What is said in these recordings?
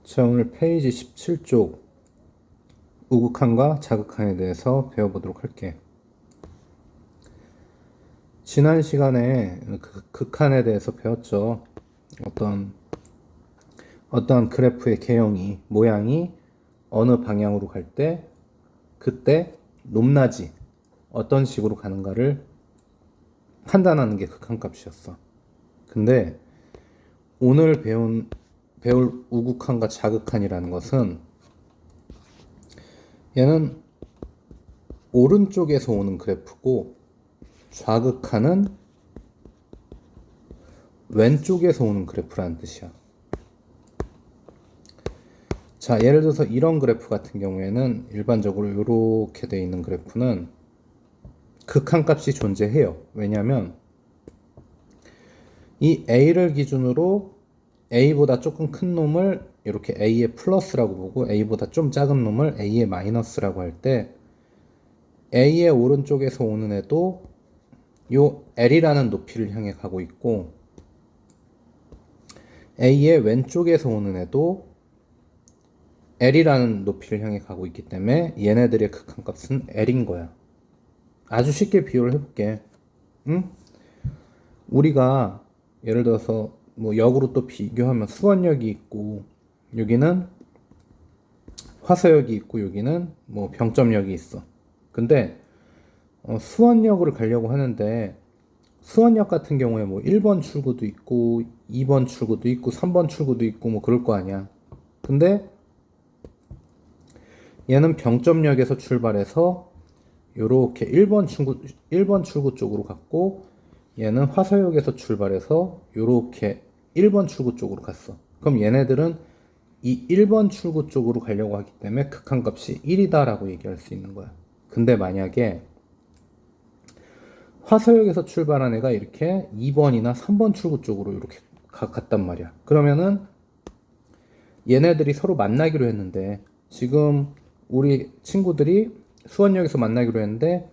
자, 오늘 페이지 17쪽 우극한과 자극한에 대해서 배워보도록 할게. 지난 시간에 극한에 대해서 배웠죠. 어떤 그래프의 개형이, 모양이 어느 방향으로 갈 때, 그때 높낮이, 어떤 식으로 가는가를 판단하는 게 극한값이었어. 근데 오늘 배울 우극한과 자극한이라는 것은 얘는 오른쪽에서 오는 그래프고 좌극한은 왼쪽에서 오는 그래프라는 뜻이야. 자, 예를 들어서 이런 그래프 같은 경우에는 일반적으로 이렇게 돼 있는 그래프는 극한값이 존재해요. 왜냐하면 이 A를 기준으로 A보다 조금 큰 놈을 이렇게 A의 플러스라고 보고 A보다 좀 작은 놈을 A의 마이너스라고 할 때 A의 오른쪽에서 오는 애도 요 L이라는 높이를 향해 가고 있고 A의 왼쪽에서 오는 애도 L이라는 높이를 향해 가고 있기 때문에 얘네들의 극한값은 L인 거야. 아주 쉽게 비유를 해볼게. 응? 우리가 예를 들어서 뭐 역으로 또 비교하면 수원역이 있고 여기는 화서역이 있고 여기는 뭐 병점역이 있어. 근데 수원역으로 가려고 하는데 수원역 같은 경우에 뭐 1번 출구도 있고 2번 출구도 있고 3번 출구도 있고 뭐 그럴 거 아니야. 근데 얘는 병점역에서 출발해서 요렇게 1번 출구 쪽으로 갔고 얘는 화서역에서 출발해서 요렇게 1번 출구 쪽으로 갔어. 그럼 얘네들은 이 1번 출구 쪽으로 가려고 하기 때문에 극한값이 1이다 라고 얘기할 수 있는 거야. 근데 만약에 화서역에서 출발한 애가 이렇게 2번이나 3번 출구 쪽으로 이렇게 갔단 말이야. 그러면은 얘네들이 서로 만나기로 했는데 지금 우리 친구들이 수원역에서 만나기로 했는데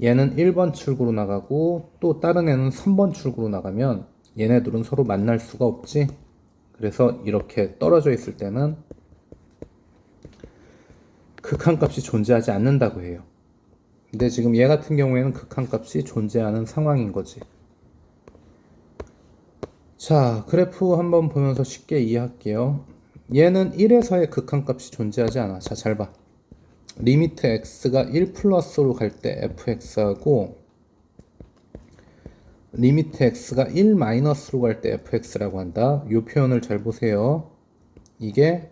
얘는 1번 출구로 나가고 또 다른 애는 3번 출구로 나가면 얘네들은 서로 만날 수가 없지. 그래서 이렇게 떨어져 있을 때는 극한값이 존재하지 않는다고 해요. 근데 지금 얘 같은 경우에는 극한값이 존재하는 상황인 거지. 자, 그래프 한번 보면서 쉽게 이해할게요. 얘는 1에서의 극한값이 존재하지 않아. 자, 잘 봐. 리미트 x가 1 플러스로 갈 때 fx하고 리미트 x가 1 마이너스로 갈 때 fx라고 한다. 이 표현을 잘 보세요. 이게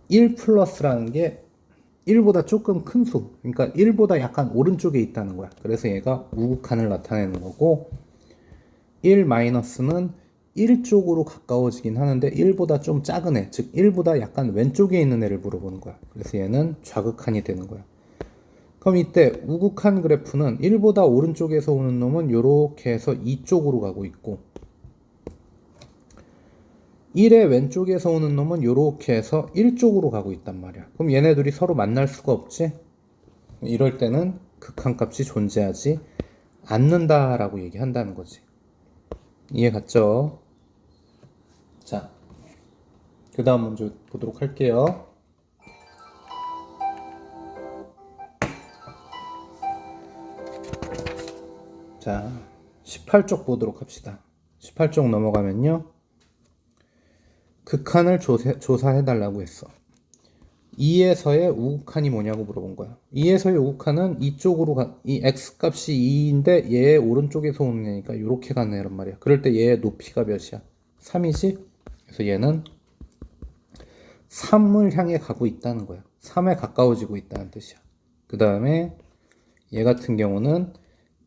1 플러스라는 게 1보다 조금 큰 수, 그러니까 1보다 약간 오른쪽에 있다는 거야. 그래서 얘가 우극한을 나타내는 거고 1 마이너스는 1 쪽으로 가까워지긴 하는데 1보다 좀 작은 애, 즉 1보다 약간 왼쪽에 있는 애를 물어보는 거야. 그래서 얘는 좌극한이 되는 거야. 그럼 이때 우극한 그래프는 1보다 오른쪽에서 오는 놈은 이렇게 해서 2쪽으로 가고 있고 1의 왼쪽에서 오는 놈은 이렇게 해서 1쪽으로 가고 있단 말이야. 그럼 얘네들이 서로 만날 수가 없지? 이럴 때는 극한값이 존재하지 않는다라고 얘기한다는 거지. 이해 갔죠? 자, 그 다음 문제 보도록 할게요. 자, 18쪽 보도록 합시다. 18쪽 넘어가면요. 극한을 조사해달라고 했어. 2에서의 우극한이 뭐냐고 물어본 거야. 2에서의 우극한은 이쪽으로 이 x값이 2인데 얘의 오른쪽에서 오는 애니까 이렇게 가는 애란 말이야. 그럴 때 얘의 높이가 몇이야? 3이지? 그래서 얘는 3을 향해 가고 있다는 거야. 3에 가까워지고 있다는 뜻이야. 그 다음에 얘 같은 경우는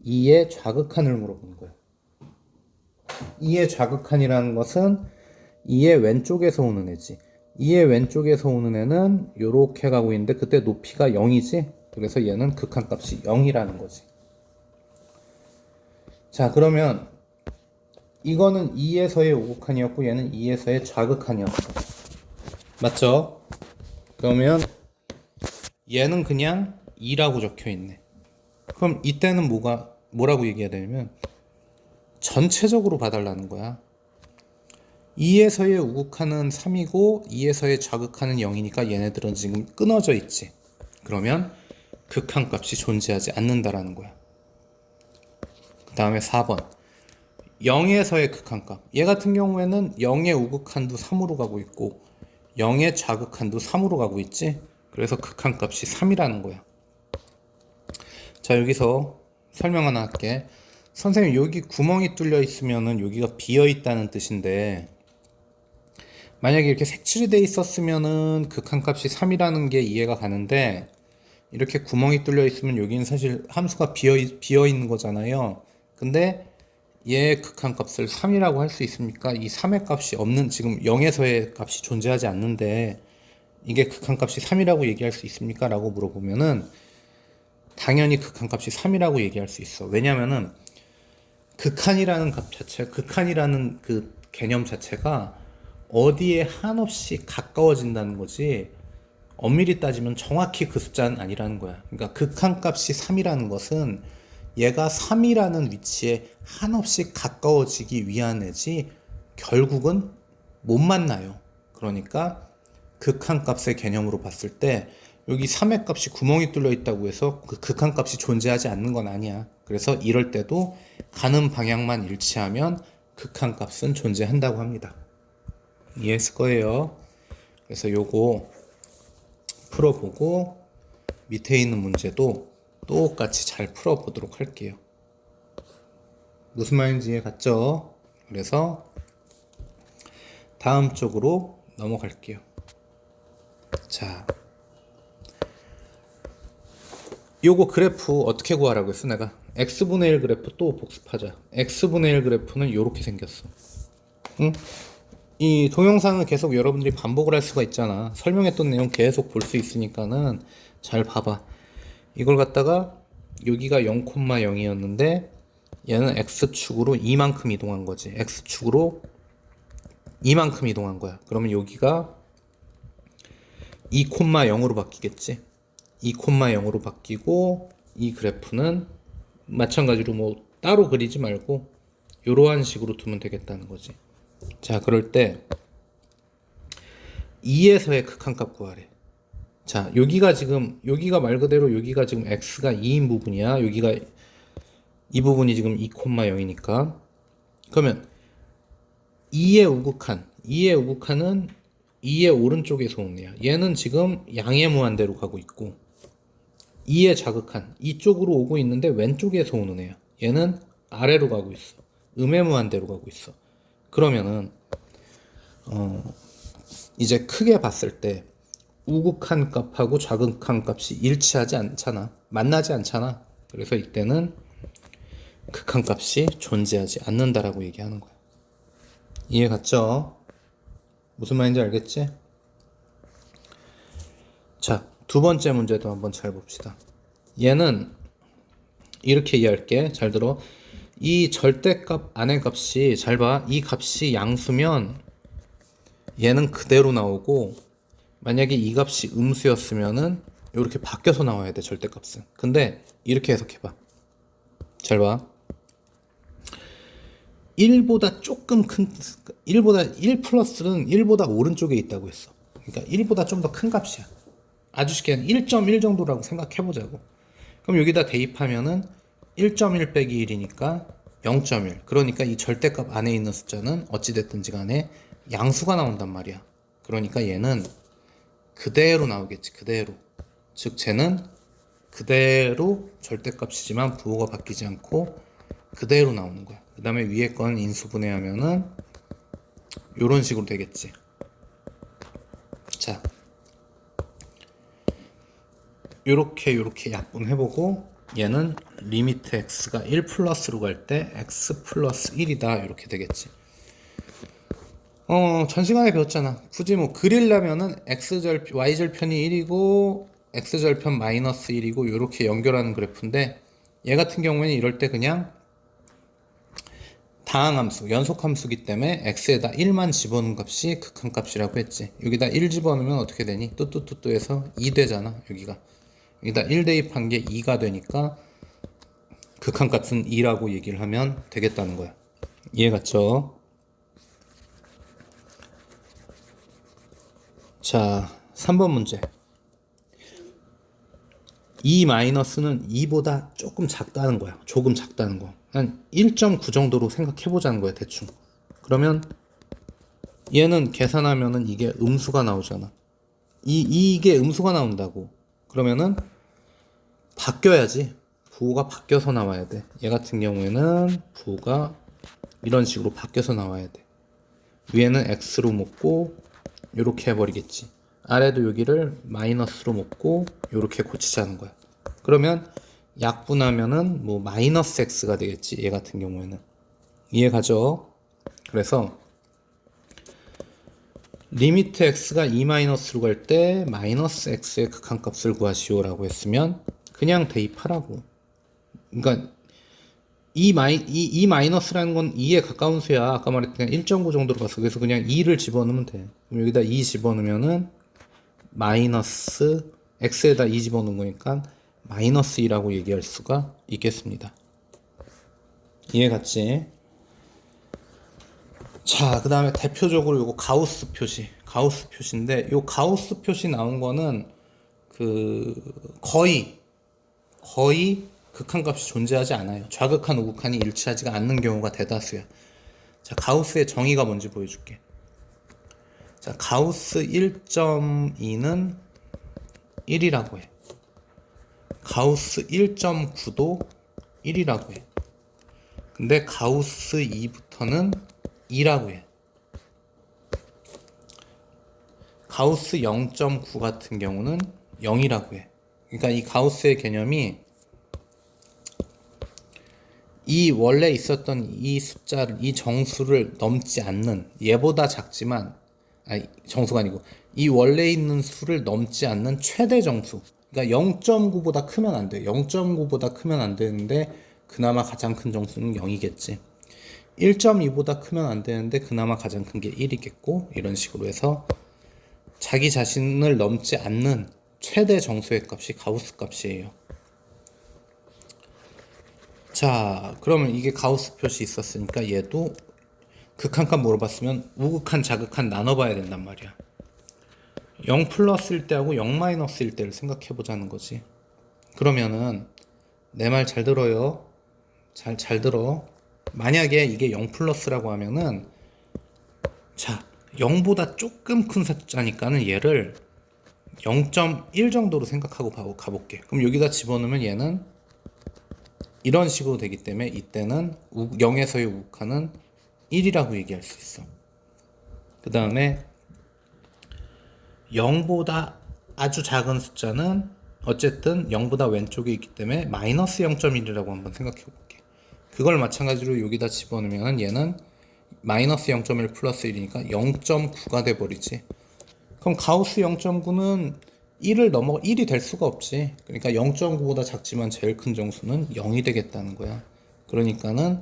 2의 좌극한을 물어보는 거야. 2의 좌극한이라는 것은 2의 왼쪽에서 오는 애지. 2의 왼쪽에서 오는 애는 이렇게 가고 있는데 그때 높이가 0이지. 그래서 얘는 극한값이 0이라는 거지. 자, 그러면 이거는 2에서의 우극한이었고 얘는 2에서의 좌극한이었어. 맞죠? 그러면 얘는 그냥 2라고 적혀 있네. 그럼 이때는 뭐라고 얘기해야 되냐면 전체적으로 봐달라는 거야. 2에서의 우극한은 3이고 2에서의 좌극한은 0이니까 얘네들은 지금 끊어져 있지. 그러면 극한값이 존재하지 않는다라는 거야. 그 다음에 4번 0에서의 극한값. 얘 같은 경우에는 0의 우극한도 3으로 가고 있고 0의 좌극한도 3으로 가고 있지. 그래서 극한값이 3이라는 거야. 자, 여기서 설명 하나 할게. 선생님, 여기 구멍이 뚫려 있으면은 여기가 비어 있다는 뜻인데, 만약에 이렇게 색칠이 돼 있었으면은 극한값이 3이라는 게 이해가 가는데, 이렇게 구멍이 뚫려 있으면 여기는 사실 함수가 비어 있는 거잖아요. 근데 얘의 극한값을 3이라고 할 수 있습니까? 이 3의 값이 없는, 지금 0에서의 값이 존재하지 않는데 이게 극한값이 3이라고 얘기할 수 있습니까? 라고 물어보면은 당연히 극한값이 3이라고 얘기할 수 있어. 왜냐면은 극한이라는 값 자체, 극한이라는 그 개념 자체가 어디에 한없이 가까워진다는 거지, 엄밀히 따지면 정확히 그 숫자는 아니라는 거야. 그러니까 극한값이 3이라는 것은 얘가 3이라는 위치에 한없이 가까워지기 위한 애지 결국은 못 만나요. 그러니까 극한값의 개념으로 봤을 때 여기 3의 값이 구멍이 뚫려 있다고 해서 그 극한값이 존재하지 않는 건 아니야. 그래서 이럴 때도 가는 방향만 일치하면 극한값은 존재한다고 합니다. 이해했을 거예요. 그래서 요거 풀어보고 밑에 있는 문제도 똑같이 잘 풀어보도록 할게요. 무슨 말인지 이해 갔죠? 그래서 다음 쪽으로 넘어갈게요. 자, 요거 그래프 어떻게 구하라고 했어? 내가 x분의 1 그래프 또 복습하자. x분의 1 그래프는 요렇게 생겼어. 응? 이 동영상은 계속 여러분들이 반복을 할 수가 있잖아. 설명했던 내용 계속 볼 수 있으니까는 잘 봐봐. 이걸 갖다가 여기가 0,0이었는데 얘는 x축으로 이만큼 이동한 거지. x축으로 이만큼 이동한 거야. 그러면 여기가 2,0으로 바뀌겠지. 2,0으로 바뀌고 이 그래프는 마찬가지로 뭐 따로 그리지 말고 이러한 식으로 두면 되겠다는 거지. 자, 그럴 때 2에서의 극한값 구하래. 자, 여기가 말 그대로 여기가 지금 x가 2인 부분이야. 여기가 이 부분이 지금 2,0이니까. 그러면 2의 우극한은 2의 오른쪽에서 오는 애야. 얘는 지금 양의 무한대로 가고 있고 2의 좌극한 이쪽으로 오고 있는데 왼쪽에서 오는 애야. 얘는 아래로 가고 있어. 음의 무한대로 가고 있어. 그러면은 이제 크게 봤을 때 우극한 값하고 좌극한 값이 일치하지 않잖아. 만나지 않잖아. 그래서 이때는 극한 값이 존재하지 않는다라고 얘기하는 거야. 이해 갔죠? 무슨 말인지 알겠지? 자, 두 번째 문제도 한번 잘 봅시다. 얘는 이렇게 이해할게. 잘 들어. 이 절대값 안의 값이, 잘 봐. 이 값이 양수면 얘는 그대로 나오고, 만약에 이 값이 음수였으면은 이렇게 바뀌어서 나와야 돼, 절대값은. 근데 이렇게 해석해봐. 잘 봐. 1보다 조금 큰, 1 플러스는 1보다 오른쪽에 있다고 했어. 그러니까 1보다 좀 더 큰 값이야. 아주 쉽게 1.1 정도라고 생각해보자고. 그럼 여기다 대입하면은 1.1 빼기 1이니까 0.1. 그러니까 이 절대값 안에 있는 숫자는 어찌됐든지 간에 양수가 나온단 말이야. 그러니까 얘는 그대로 나오겠지. 그대로. 즉 쟤는 그대로 절대값이지만 부호가 바뀌지 않고 그대로 나오는 거야. 그 다음에 위에 건 인수분해하면은 요런 식으로 되겠지. 자, 요렇게 약분해보고 얘는 리미트 x가 1 플러스로 갈 때 x 플러스 1이다 이렇게 되겠지. 전 시간에 배웠잖아. 굳이 뭐 그리려면은 y절편이 1이고 x절편 마이너스 1이고 요렇게 연결하는 그래프인데, 얘 같은 경우에는 이럴 때 그냥 다항함수, 연속함수기 때문에 x에다 1만 집어넣은 값이 극한값이라고 했지. 여기다 1 집어넣으면 어떻게 되니? 뚜뚜뚜뚜해서 2 되잖아. 여기다 1 대입한 게 2가 되니까 극한값은 2라고 얘기를 하면 되겠다는 거야. 이해 갔죠? 자, 3번 문제. 2-는 2보다 조금 작다는 거야. 조금 작다는 거. 한 1.9 정도로 생각해 보자는 거야, 대충. 그러면 얘는 계산하면은 이게 음수가 나오잖아. 이게 음수가 나온다고. 그러면은 바뀌어야지. 부호가 바뀌어서 나와야 돼. 얘 같은 경우에는 부호가 이런 식으로 바뀌어서 나와야 돼. 위에는 x로 묶고 이렇게 해버리겠지. 아래도 여기를 마이너스로 묶고 이렇게 고치자는 거야. 그러면 약분하면은 뭐 마이너스 x가 되겠지. 얘 같은 경우에는. 이해가죠? 그래서 리미트 x가 2-로 갈 때 마이너스 x의 극한값을 구하시오라고 했으면 그냥 대입하라고. 그러니까 이 마이너스라는 건 2에 가까운 수야. 아까 말했던 1.9 정도로 갔어. 그래서 그냥 2를 집어넣으면 돼. 그럼 여기다 2 집어넣으면은 마이너스 x에다 2 집어넣은 거니까 마이너스 2라고 얘기할 수가 있겠습니다. 이해 갔지? 자, 그 다음에 대표적으로 요거 가우스 표시인데 요 가우스 표시 나온 거는 그 거의 극한값이 존재하지 않아요. 좌극한 우극한이 일치하지가 않는 경우가 대다수야. 자, 가우스의 정의가 뭔지 보여줄게. 자, 가우스 1.2는 1이라고 해. 가우스 1.9도 1이라고 해. 근데 가우스 2부터는 2라고 해. 가우스 0.9 같은 경우는 0이라고 해. 그러니까 이 가우스의 개념이 이 원래 있었던 이 숫자를, 이 정수를 넘지 않는, 얘보다 작지만, 아니, 정수가 아니고, 이 원래 있는 수를 넘지 않는 최대 정수. 그러니까 0.9보다 크면 안 돼. 0.9보다 크면 안 되는데, 그나마 가장 큰 정수는 0이겠지. 1.2보다 크면 안 되는데, 그나마 가장 큰 게 1이겠고, 이런 식으로 해서, 자기 자신을 넘지 않는 최대 정수의 값이 가우스 값이에요. 자, 그러면 이게 가우스 표시 있었으니까 얘도 극한값 물어봤으면 우극한, 자극한 나눠봐야 된단 말이야. 0 플러스일 때하고 0 마이너스일 때를 생각해 보자는 거지. 그러면은 내 말 잘 들어요. 잘 들어. 만약에 이게 0 플러스라고 하면은 자, 0보다 조금 큰 숫자니까는 얘를 0.1 정도로 생각하고 가볼게. 그럼 여기다 집어넣으면 얘는 이런 식으로 되기 때문에 이때는 0에서의 우극한은 1이라고 얘기할 수 있어. 그 다음에 0보다 아주 작은 숫자는 어쨌든 0보다 왼쪽에 있기 때문에 마이너스 0.1이라고 한번 생각해 볼게. 그걸 마찬가지로 여기다 집어넣으면 얘는 마이너스 0.1 플러스 1이니까 0.9가 돼버리지. 그럼 가우스 0.9는 1이 될 수가 없지. 그러니까 0.9보다 작지만 제일 큰 정수는 0이 되겠다는 거야. 그러니까는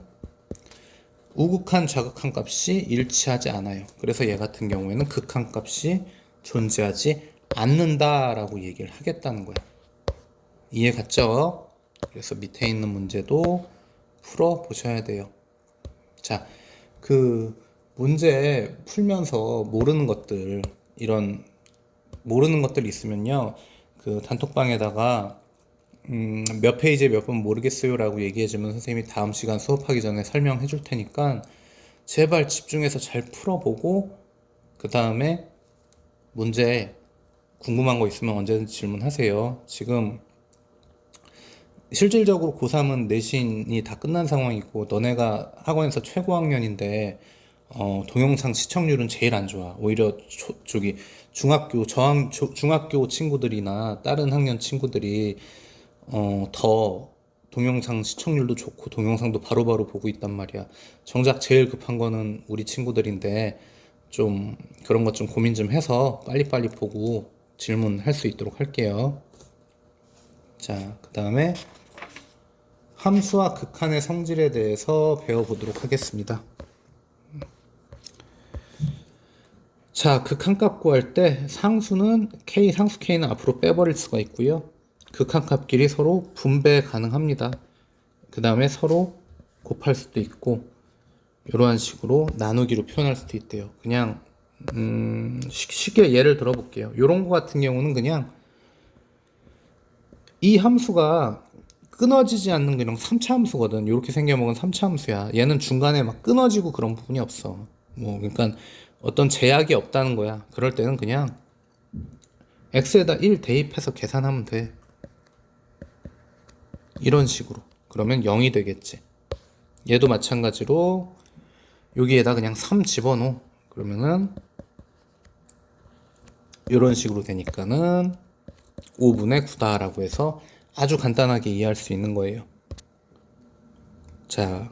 우극한, 좌극한 값이 일치하지 않아요. 그래서 얘 같은 경우에는 극한 값이 존재하지 않는다라고 얘기를 하겠다는 거야. 이해 갔죠? 그래서 밑에 있는 문제도 풀어 보셔야 돼요. 자, 그 문제 풀면서 모르는 것들 있으면요, 그 단톡방에다가 몇 페이지에 몇 번 모르겠어요 라고 얘기해주면 선생님이 다음 시간 수업하기 전에 설명해 줄 테니까 제발 집중해서 잘 풀어보고 그 다음에 문제 궁금한 거 있으면 언제든지 질문하세요. 지금 실질적으로 고3은 내신이 다 끝난 상황이고 너네가 학원에서 최고 학년인데 동영상 시청률은 제일 안 좋아. 오히려 중학교 친구들이나 다른 학년 친구들이 더 동영상 시청률도 좋고 동영상도 바로바로 보고 있단 말이야. 정작 제일 급한 거는 우리 친구들인데 좀 그런 것 좀 고민 좀 해서 빨리빨리 보고 질문할 수 있도록 할게요. 자, 그 다음에 함수와 극한의 성질에 대해서 배워보도록 하겠습니다. 자, 극한값 구할 때 상수 K는 앞으로 빼버릴 수가 있고요. 극한값끼리 서로 분배 가능합니다. 그 다음에 서로 곱할 수도 있고 이러한 식으로 나누기로 표현할 수도 있대요. 그냥 쉽게 예를 들어 볼게요. 요런 거 같은 경우는 그냥 이 함수가 끊어지지 않는 그냥 3차 함수거든. 이렇게 생겨먹은 3차 함수야. 얘는 중간에 막 끊어지고 그런 부분이 없어. 뭐 그러니까 어떤 제약이 없다는 거야. 그럴 때는 그냥 x에다 1 대입해서 계산하면 돼. 이런 식으로. 그러면 0이 되겠지. 얘도 마찬가지로 여기에다 그냥 3 집어넣어. 그러면은 이런 식으로 되니까는 5분의 9다라고 해서 아주 간단하게 이해할 수 있는 거예요. 자,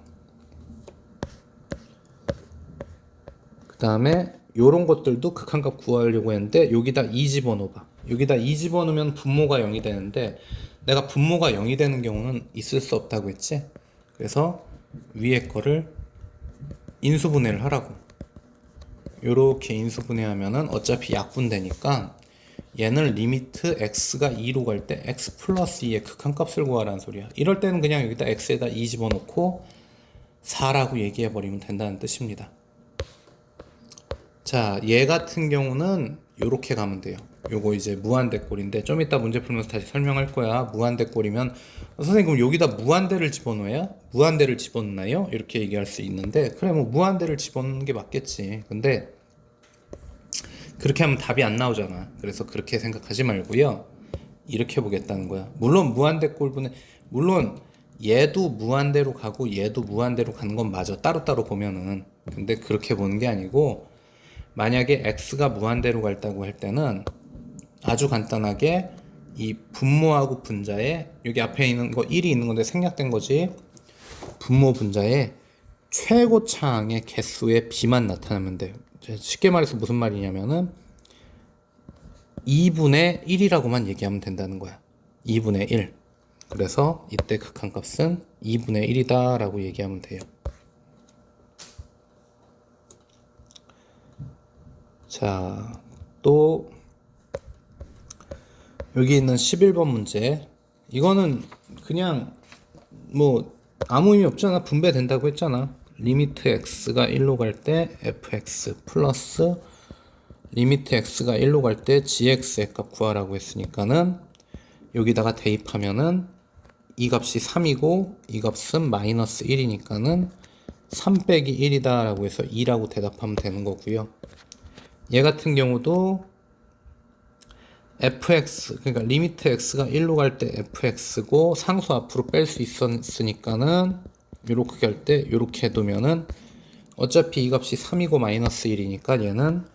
그 다음에 요런 것들도 극한값 구하려고 했는데 여기다 2 집어넣어봐. 여기다 2 집어넣으면 분모가 0이 되는데 내가 분모가 0이 되는 경우는 있을 수 없다고 했지. 그래서 위에 거를 인수분해를 하라고. 요렇게 인수분해하면은 어차피 약분되니까 얘는 리미트 x가 2로 갈 때 x 플러스 2의 극한값을 구하라는 소리야. 이럴 때는 그냥 여기다 x에다 2 집어넣고 4라고 얘기해버리면 된다는 뜻입니다. 자, 얘 같은 경우는 요렇게 가면 돼요. 요거 이제 무한대꼴인데 좀 이따 문제 풀면서 다시 설명할 거야. 무한대꼴이면 선생님 그럼 여기다 무한대를 집어넣어야? 무한대를 집어넣나요? 이렇게 얘기할 수 있는데 그래 뭐 무한대를 집어넣는 게 맞겠지. 근데 그렇게 하면 답이 안 나오잖아. 그래서 그렇게 생각하지 말고요. 이렇게 보겠다는 거야. 물론 무한대꼴분에 물론 얘도 무한대로 가고 얘도 무한대로 가는 건 맞아. 따로따로 보면은. 근데 그렇게 보는 게 아니고 만약에 x가 무한대로 갈다고 할 때는 아주 간단하게 이 분모하고 분자에 여기 앞에 있는 거 1이 있는 건데 생략된 거지. 분모 분자에 최고차항의 개수의 비만 나타나면 돼요. 쉽게 말해서 무슨 말이냐면은 2분의 1이라고만 얘기하면 된다는 거야. 2분의 1. 그래서 이때 극한값은 2분의 1이다 라고 얘기하면 돼요. 자, 또 여기 있는 11번 문제. 이거는 그냥 뭐 아무 의미 없잖아. 분배된다고 했잖아. 리미트 x가 1로 갈 때 fx 플러스 리미트 x가 1로 갈 때 gx의 값 구하라고 했으니까는 여기다가 대입하면은 이 값이 3이고 이 값은 마이너스 1이니까는 3 빼기 1이다 라고 해서 2라고 대답하면 되는 거고요. 얘 같은 경우도 fx 그러니까 리미트 x가 1로 갈 때 fx고 상수 앞으로 뺄 수 있었으니까는 이렇게 할 때 이렇게 해두면은 어차피 이 값이 3이고 마이너스 1이니까 얘는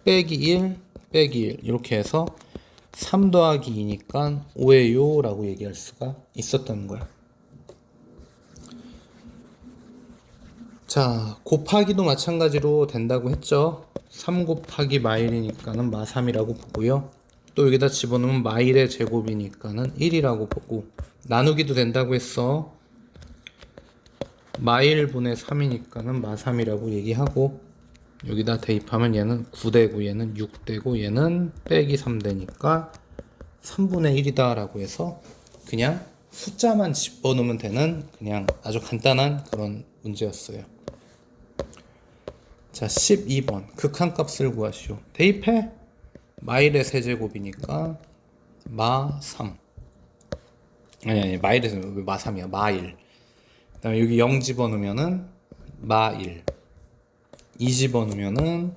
빼기 1 빼기 1 이렇게 해서 3 더하기 2니까 5예요 라고 얘기할 수가 있었다는 거야. 자, 곱하기도 마찬가지로 된다고 했죠. 3 곱하기 마일이니까는 마3이라고 보고요. 또 여기다 집어넣으면 마일의 제곱이니까는 1이라고 보고 나누기도 된다고 했어. 마일분의 3이니까는 마3이라고 얘기하고 여기다 대입하면 얘는 9되고 얘는 6되고 얘는 빼기 3되니까 3분의 1이다 라고 해서 그냥 숫자만 집어넣으면 되는 그냥 아주 간단한 그런 문제였어요. 자, 12번 극한값을 구하시오. 대입해. 마일의 세제곱이니까 마3 아니 마일의 세제곱 왜 마3이야 마1. 그 다음에 여기 0 집어넣으면은 마1 2 집어넣으면은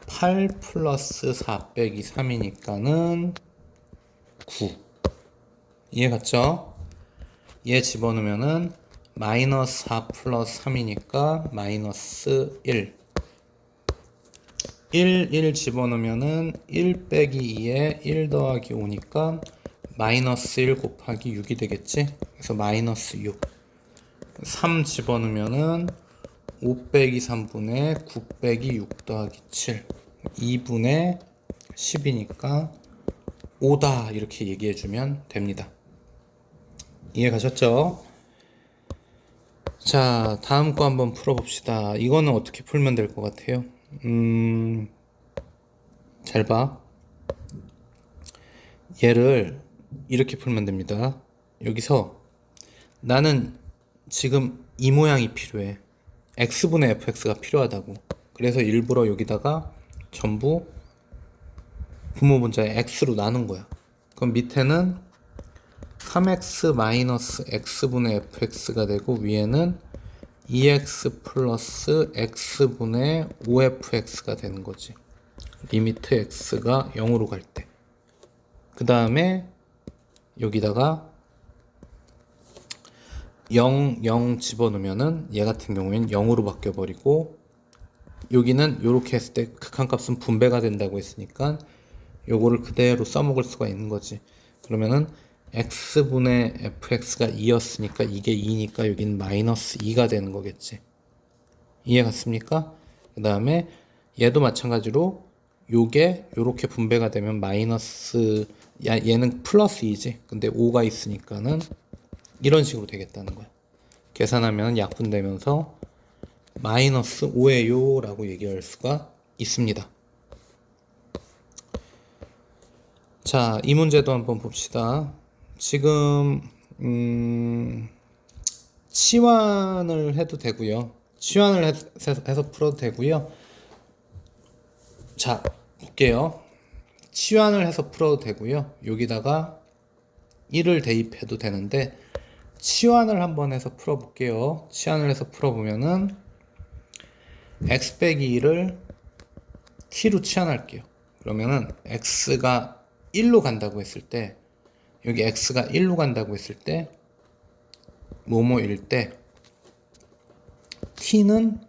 8 플러스 4 빼기 3이니까는 9. 이해 갔죠? 얘 집어넣으면은 마이너스 4 플러스 3이니까 마이너스 1. 1 집어넣으면은 1 빼기 2에 1 더하기 5니까 마이너스 1 곱하기 6이 되겠지? 그래서 마이너스 6. 3 집어넣으면은 5 빼기 3분의 9 빼기 6 더하기 7. 2분의 10이니까 5다 이렇게 얘기해주면 됩니다. 이해 가셨죠? 자, 다음 거 한번 풀어봅시다. 이거는 어떻게 풀면 될 것 같아요? 잘 봐. 얘를 이렇게 풀면 됩니다. 여기서 나는 지금 이 모양이 필요해. x분의 fx가 필요하다고. 그래서 일부러 여기다가 전부 분모 분자에 x로 나눈 거야. 그럼 밑에는 3x 마이너스 x분의 fx가 되고 위에는 2x 플러스 x분의 5fx가 되는 거지. 리미트 x가 0으로 갈 때. 그 다음에 여기다가 0, 0 집어넣으면은 얘 같은 경우에는 0으로 바뀌어버리고 여기는 이렇게 했을 때 극한값은 분배가 된다고 했으니까 요거를 그대로 써먹을 수가 있는 거지. 그러면은 x분의 fx가 2였으니까 이게 2니까 여기는 마이너스 2가 되는 거겠지. 이해 갔습니까? 그 다음에 얘도 마찬가지로 요게 요렇게 분배가 되면 마이너스 얘는 플러스 2지. 근데 5가 있으니까는 이런 식으로 되겠다는 거야. 계산하면 약분되면서 마이너스 5예요 라고 얘기할 수가 있습니다. 자, 이 문제도 한번 봅시다. 지금 치환을 해도 되고요. 치환을 해서 풀어도 되고요. 자, 볼게요. 치환을 해서 풀어도 되고요. 여기다가 1을 대입해도 되는데 치환을 한번 해서 풀어볼게요. 치환을 해서 풀어보면은 x 빼기 1을 t로 치환할게요. 그러면은 x가 1로 간다고 했을 때 여기 x가 1로 간다고 했을 때 뭐뭐일 때 t는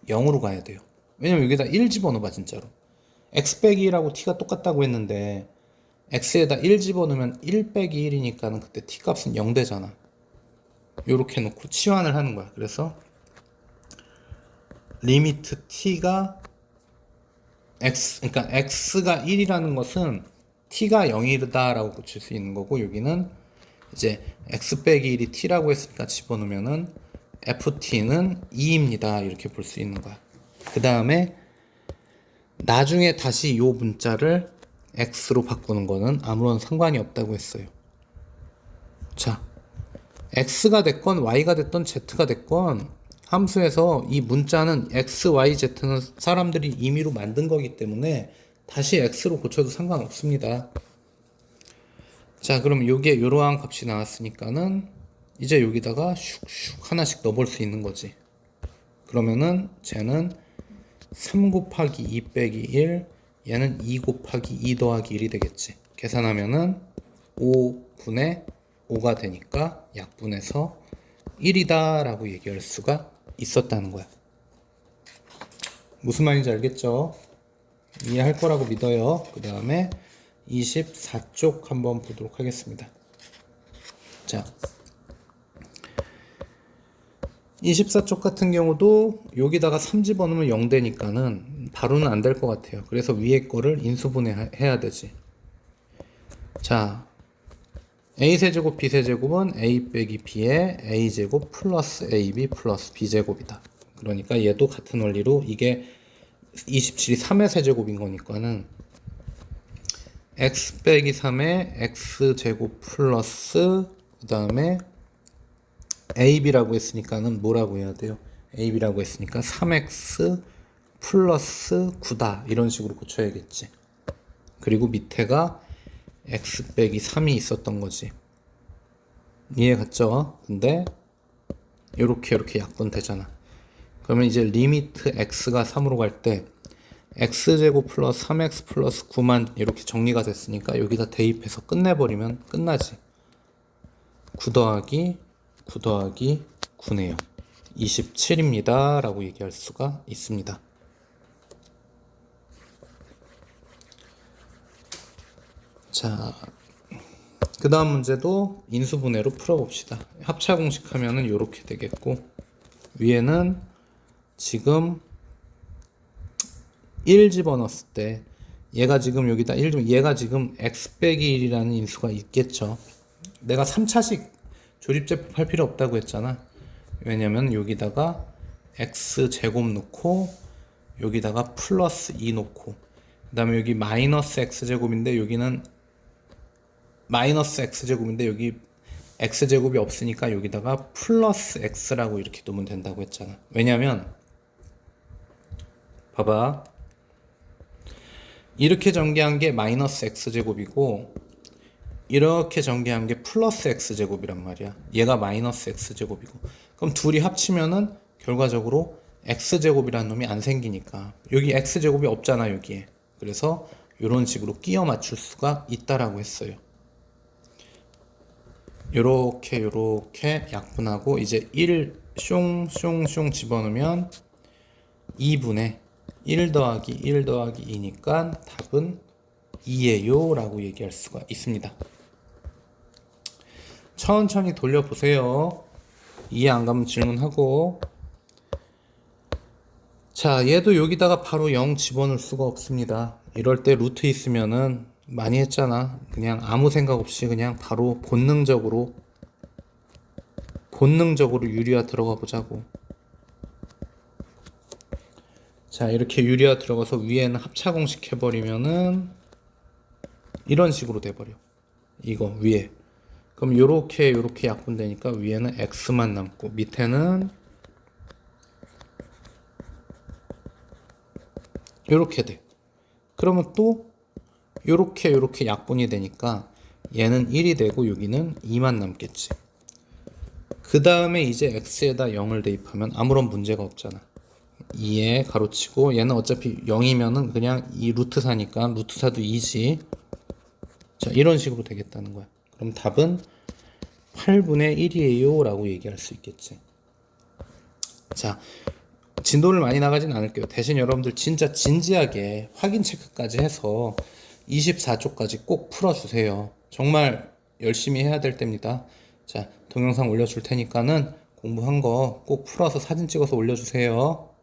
0으로 가야 돼요. 왜냐면 여기다 1 집어넣어봐 진짜로. x 빼기 1하고 t가 똑같다고 했는데 x에다 1 집어넣으면 1 빼기 1이니까는 그때 t 값은 0 되잖아. 요렇게 놓고 치환을 하는 거야. 그래서 리미트 t가 그러니까 x가 1이라는 것은 t가 0이다 라고 고칠 수 있는 거고 여기는 이제 x 빼기 1이 t라고 했으니까 집어넣으면은 ft는 2입니다 이렇게 볼 수 있는 거야. 그 다음에 나중에 다시 요 문자를 x로 바꾸는 거는 아무런 상관이 없다고 했어요. 자, x가 됐건 y가 됐던 z가 됐건 함수에서 이 문자는 x, y, z는 사람들이 임의로 만든 거기 때문에 다시 x로 고쳐도 상관없습니다. 자, 그럼 요게 요러한 값이 나왔으니까는 이제 여기다가 슉슉 하나씩 넣어볼 수 있는 거지. 그러면은 쟤는 3 곱하기 2 빼기 1, 얘는 2 곱하기 2 더하기 1이 되겠지. 계산하면은 5분의 5가 되니까 약분해서 1이다 라고 얘기할 수가 있었다는 거야. 무슨 말인지 알겠죠? 이해할 거라고 믿어요. 그 다음에 24쪽 한번 보도록 하겠습니다. 자, 24쪽 같은 경우도 여기다가 3 집어넣으면 0 되니까는 바로는 안 될 것 같아요. 그래서 위에 거를 인수분해해야 되지. 자, a세제곱 b세제곱은 a 빼기 b의 a제곱 플러스 ab 플러스 b제곱이다. 그러니까 얘도 같은 원리로 이게 27이 3의 세제곱인 거니까는 x 빼기 3의 x제곱 플러스 그 다음에 ab라고 했으니까는 뭐라고 해야 돼요? ab라고 했으니까 3x 플러스 9다 이런 식으로 고쳐야겠지. 그리고 밑에가 x 빼기 3이 있었던 거지. 이해 갔죠? 근데 요렇게 약분 되잖아. 그러면 이제 리미트 x가 3으로 갈 때 x제곱 플러스 3x 플러스 9만 이렇게 정리가 됐으니까 여기다 대입해서 끝내버리면 끝나지. 9 더하기 9 더하기 9네요. 27입니다 라고 얘기할 수가 있습니다. 자, 그 다음 문제도 인수분해로 풀어봅시다. 합차 공식 하면은 이렇게 되겠고 위에는 지금 1 집어넣었을 때 얘가 지금 여기다 1 얘가 지금 x 빼기 1이라는 인수가 있겠죠. 내가 3차식 조립제법 할 필요 없다고 했잖아. 왜냐면 여기다가 x 제곱 넣고 여기다가 플러스 2 놓고 그 다음에 여기 마이너스 x 제곱인데 여기는 마이너스 x제곱인데 여기 x제곱이 없으니까 여기다가 플러스 x라고 이렇게 두면 된다고 했잖아. 왜냐면 봐봐. 이렇게 전개한 게 마이너스 x제곱이고 이렇게 전개한 게 플러스 x제곱이란 말이야. 얘가 마이너스 x제곱이고. 그럼 둘이 합치면은 결과적으로 x제곱이라는 놈이 안 생기니까 여기 x제곱이 없잖아 여기에. 그래서 이런 식으로 끼워 맞출 수가 있다라고 했어요. 요렇게 약분하고 이제 1 숑 집어넣으면 2분의 1 더하기 1 더하기 2니까 답은 2예요 라고 얘기할 수가 있습니다. 천천히 돌려보세요. 이해 안 가면 질문하고. 자, 얘도 여기다가 바로 0 집어넣을 수가 없습니다. 이럴 때 루트 있으면은 많이 했잖아. 그냥 아무 생각 없이 그냥 바로 본능적으로 유리화 들어가 보자고. 자, 이렇게 유리화 들어가서 위에는 합차 공식 해버리면은 이런 식으로 돼버려. 이거 위에. 그럼 요렇게 약분되니까 위에는 x만 남고 밑에는 요렇게 돼. 그러면 또 요렇게 약분이 되니까 얘는 1이 되고 여기는 2만 남겠지. 그 다음에 이제 x에다 0을 대입하면 아무런 문제가 없잖아. 2에 가로치고 얘는 어차피 0이면은 그냥 이 루트사니까 루트사도 2지. 자, 이런 식으로 되겠다는 거야. 그럼 답은 8분의 1이에요 라고 얘기할 수 있겠지. 자, 진도를 많이 나가진 않을게요. 대신 여러분들 진짜 진지하게 확인 체크까지 해서 24쪽까지 꼭 풀어주세요. 정말 열심히 해야 될 때입니다. 자, 동영상 올려줄 테니까는 공부한 거 꼭 풀어서 사진 찍어서 올려주세요.